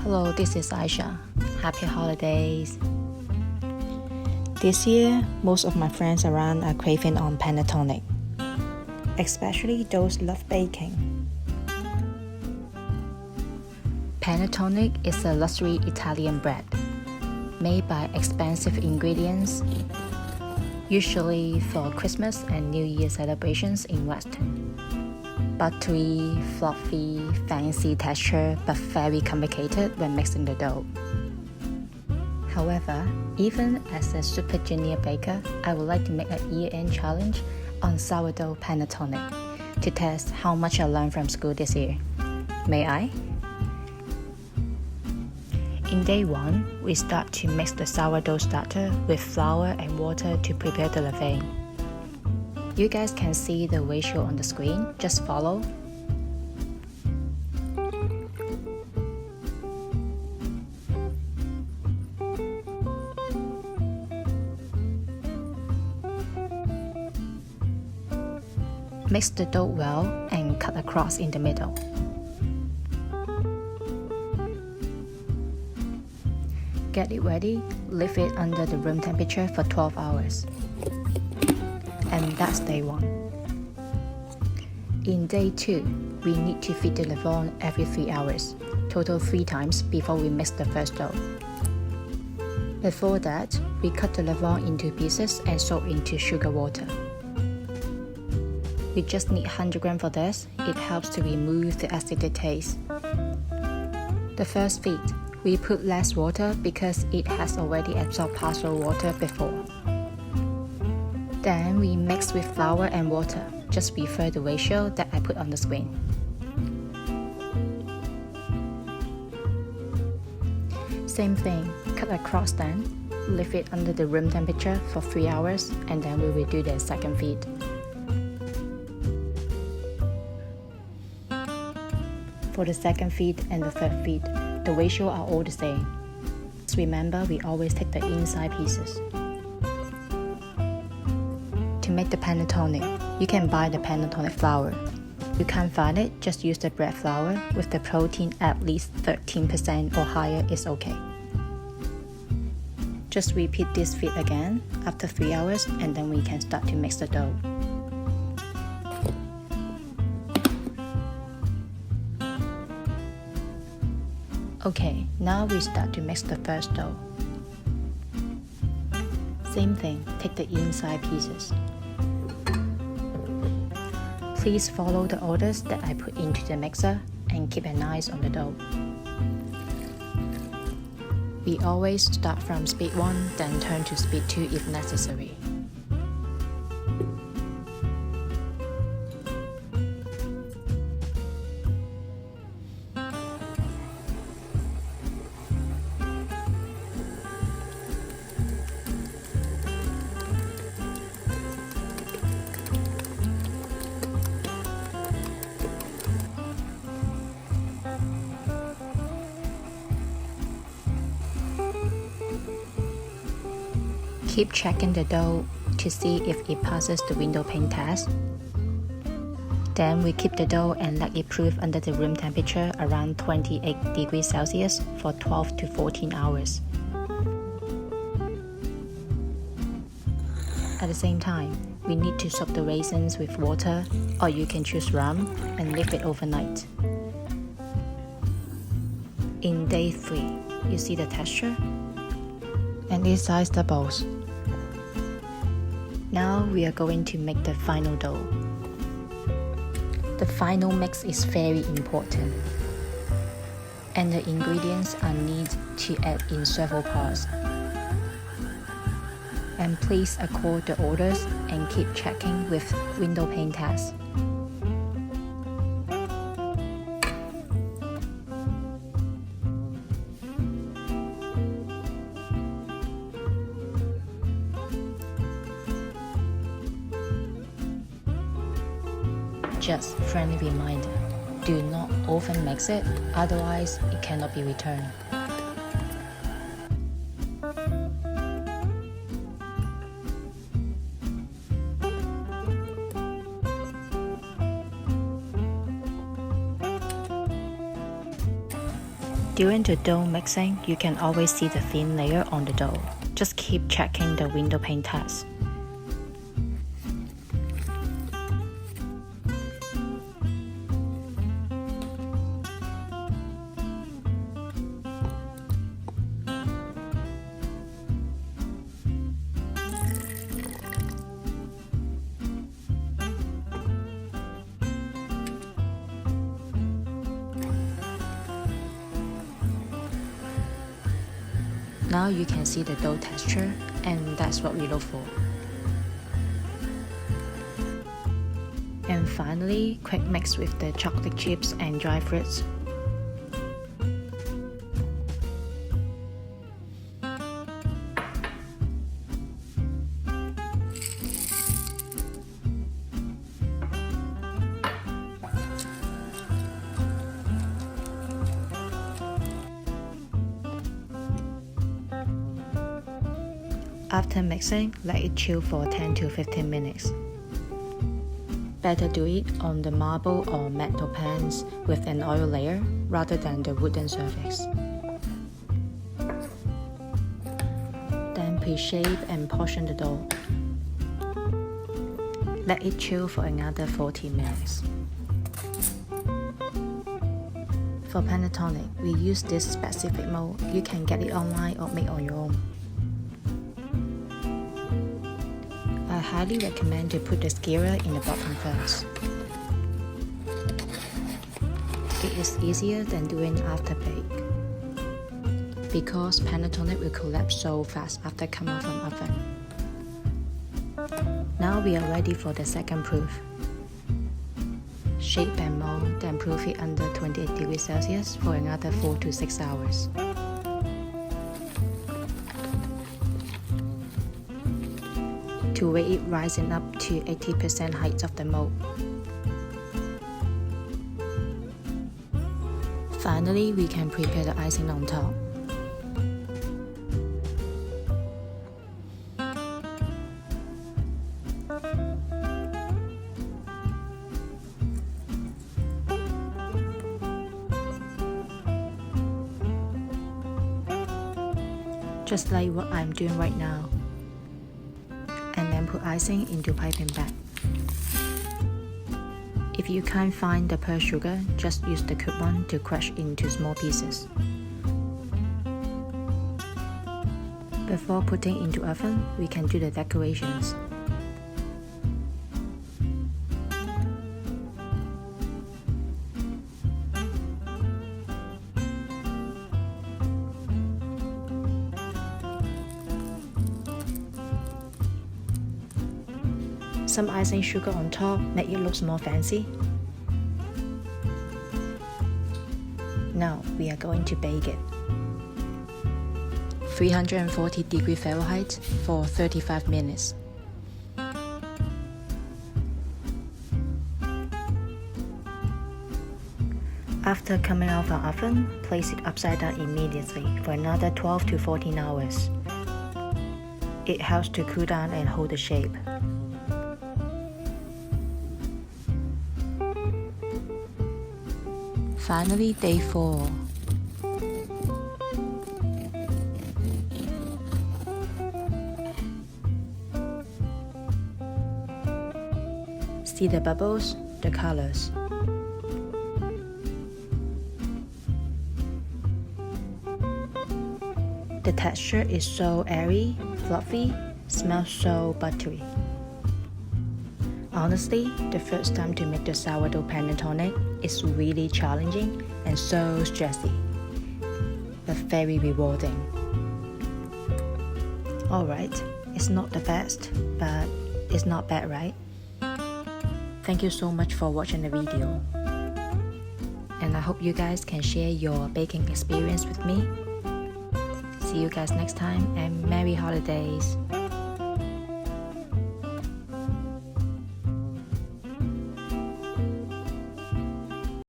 Hello, this is Aisha. Happy holidays. This year, most of my friends around are craving on Panettone, especially those love baking. Panettone is a luxury Italian bread made by expensive ingredients, usually for Christmas and New Year celebrations in Western. Buttery, fluffy, fancy texture, but very complicated when mixing the dough. However, even as a super junior baker, I would like to make a year-end challenge on sourdough panettone to test how much I learned from school this year. May I? In day 1, we start to mix the sourdough starter with flour and water to prepare the levain. You guys can see the ratio on the screen, just follow. Mix the dough well and cut across in the middle. Get it ready, leave it under the room temperature for 12 hours. And that's day 1. In day 2, we need to feed the levain every 3 hours, total 3 times before we mix the first dough. Before that, we cut the levain into pieces and soak into sugar water. We just need 100 grams for this. It helps to remove the acidic taste. The first feed, we put less water because it has already absorbed partial water before. Then we mix with flour and water. Just refer the ratio that I put on the screen. Same thing, cut across then, leave it under the room temperature for 3 hours, and then we will do the second feed. For the second feed and the third feed, the ratio are all the same. Just remember, we always take the inside pieces. To make the panettone, you can buy the panettone flour. If you can't find it, just use the bread flour with the protein at least 13% or higher is okay. Just repeat this feed again after 3 hours, and then we can start to mix the dough. Okay, now we start to mix the first dough. Same thing, take the inside pieces. Please follow the orders that I put into the mixer and keep an eye on the dough. We always start from speed 1, then turn to speed 2 if necessary. Keep checking the dough to see if it passes the window pane test. Then we keep the dough and let it proof under the room temperature around 28 degrees Celsius for 12 to 14 hours. At the same time, we need to soak the raisins with water, or you can choose rum, and leave it overnight. In day 3, you see the texture? And its size doubles. Now we are going to make the final dough. The final mix is very important, and the ingredients are needed to add in several parts. And please accord the orders and keep checking with window pane test. Just friendly reminder, do not over mix it, otherwise it cannot be returned. During the dough mixing, you can always see the thin layer on the dough. Just keep checking the window pane test. Now you can see the dough texture, and that's what we look for. And finally, quick mix with the chocolate chips and dry fruits. After mixing, let it chill for 10 to 15 minutes. Better do it on the marble or metal pans with an oil layer rather than the wooden surface. Then pre-shape and portion the dough. Let it chill for another 40 minutes. For Panettone, we use this specific mold. You can get it online or make on your own. I highly recommend to put the skewer in the bottom first. It is easier than doing after bake because Panettone will collapse so fast after coming from oven. Now we are ready for the second proof. Shape and mold, then proof it under 28 degrees Celsius for another 4 to 6 hours. To wait it rising up to 80% height of the mold. Finally, we can prepare the icing on top. Just like what I'm doing right now. And then put icing into piping bag. If you can't find the pearl sugar, just use the coupon to crush into small pieces. Before putting into oven, we can do the decorations. Some icing sugar on top make it look more fancy. Now we are going to bake it. 340 degrees Fahrenheit for 35 minutes. After coming out from oven, place it upside down immediately for another 12 to 14 hours. It helps to cool down and hold the shape. Finally, day 4. See the bubbles, the colors. The texture is so airy, fluffy, smells so buttery. Honestly, the first time to make the sourdough panettone is really challenging and so stressy, but very rewarding. Alright, it's not the best, but it's not bad, right? Thank you so much for watching the video. And I hope you guys can share your baking experience with me. See you guys next time and Merry Holidays!